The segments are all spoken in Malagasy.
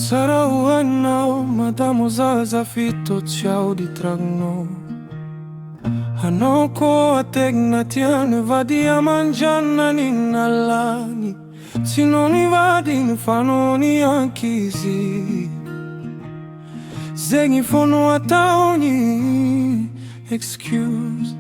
Sarauanao, madamo zaza fito tiao di tragno. Hanao koa tegna tiany vady amanjana ninalany. Tsy nony vady ny fanony ankizy. Zegny fono ataony excuse.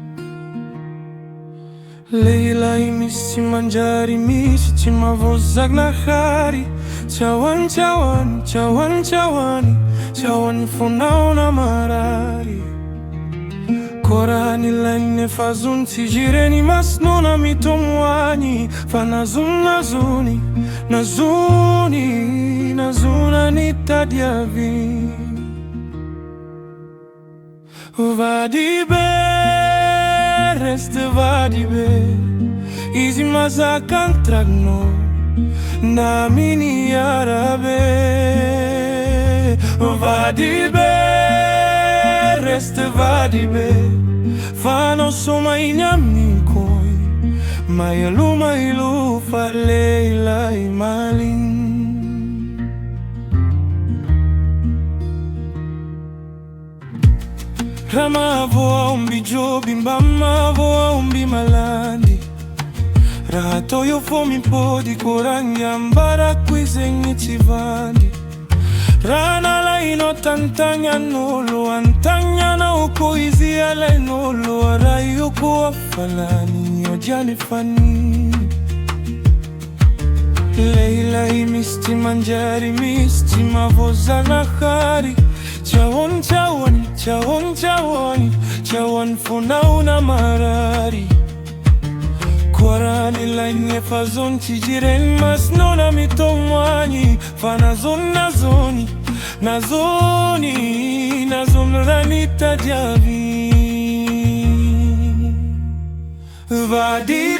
Lehilahy misy manjary misy tsy mavozagnahary. Tsaoany, tsaoany, tsaoany, tsaoany, tsaoany fonao na marary. Kora nilainy efa zony tsy jireny masonona mitomoany. Fa nazony, nazony, nazony, nazona nitadiavy. Vady be, reste vady be. Izy mazaka antragno na mini arabe. Vady be, reste vady be. Fa non soma in amikoi. Mailu fa leilai malin. Rama voa umbi jobi mbama voa umbi malandi. Rato io fomi podi koranya mbara kwizengi tivandi. Rana la ino tantanya nolo antanya na uko izi ala nolo arai uko afalani ojani fani. Leila misti manjari misti mavoza nakari. Chawon chawon chawon chawon chawon fonao na marari. Kwarani laine fazon chijiren mas nona mitomwani. Fa nazon nazoni nazoni nazon ranita javi. Vady